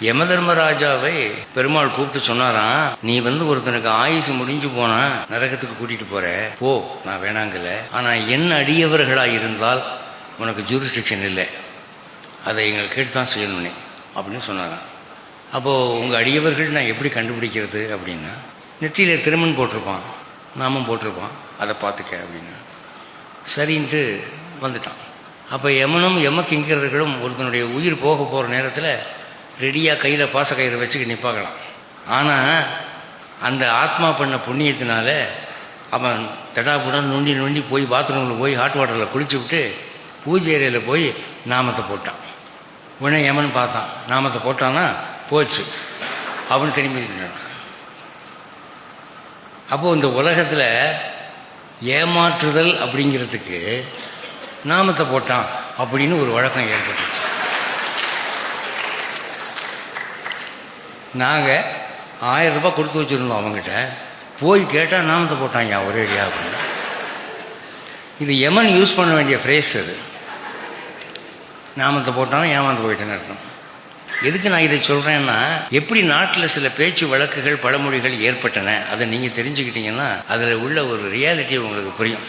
யமதர்மராஜாவை பெருமாள் கூப்பிட்டு சொன்னாராம், நீ ஒருத்தனுக்கு ஆயுசு முடிஞ்சு போனா நரகத்துக்கு கூட்டிட்டு போற, போ, நான் வேணாங்கல. ஆனா என் அடியவர்களா இருந்தால் உனக்கு ஜூரிஸ்டிக்ஷன் இல்லை, அதை எங்கள் கேட்டுதான் செய்யணும்னே அப்படின்னு சொன்னாராம். அப்போ உங்க அடியவர்கள் நான் எப்படி கண்டுபிடிக்கிறது அப்படின்னா, நெற்றியில திருமண் போட்டிருப்பான், நாமும் போட்டிருப்பான், அதை பார்த்துக்க அப்படின்னா சரின்ட்டு வந்துட்டான். அப்போ யமனும் யமகிங்கரர்களும் ஒருத்தனுடைய உயிர் போக போகிற நேரத்தில் ரெடியாக கையில் பாசக்கயிறை வச்சுக்க நிற்பாங்களாம். ஆனால் அந்த ஆத்மா பண்ண புண்ணியத்தினால அவன் தடாபுடன் நொண்டி நொண்டி போய் பாத்ரூமில் போய் ஹாட் வாட்டரில் குளிச்சு விட்டு பூஜை ஏரியாவில் போய் நாமத்தை போட்டான். உடனே யமன் பார்த்தான், நாமத்தை போட்டான்னா போச்சு அப்படின்னு திரும்பி செஞ்சான். அப்போது இந்த உலகத்தில் ஏமாற்றுதல் அப்படிங்கிறதுக்கு நாமத்தை போட்டான் அப்படின்னு ஒரு வழக்கம் ஏற்பட்டுச்சு. நாங்கள் 1000 ரூபாய் கொடுத்து வச்சுருந்தோம் அவங்ககிட்ட, போய் கேட்டால் நாமத்தை போட்டாங்க ஒரேடியா அப்படின்னு. இது யமன் யூஸ் பண்ண வேண்டிய ஃப்ரேஸ். அது நாமத்தை போட்டாலும் ஏமாந்து போயிட்டேன்னு அர்த்தம். எதுக்கு நான் இதை சொல்கிறேன்னா, எப்படி நாட்டில் சில பேச்சு வழக்குகள் பழமொழிகள் ஏற்பட்டன அதை நீங்கள் தெரிஞ்சுக்கிட்டீங்கன்னா அதில் உள்ள ஒரு ரியாலிட்டி உங்களுக்கு புரியும்.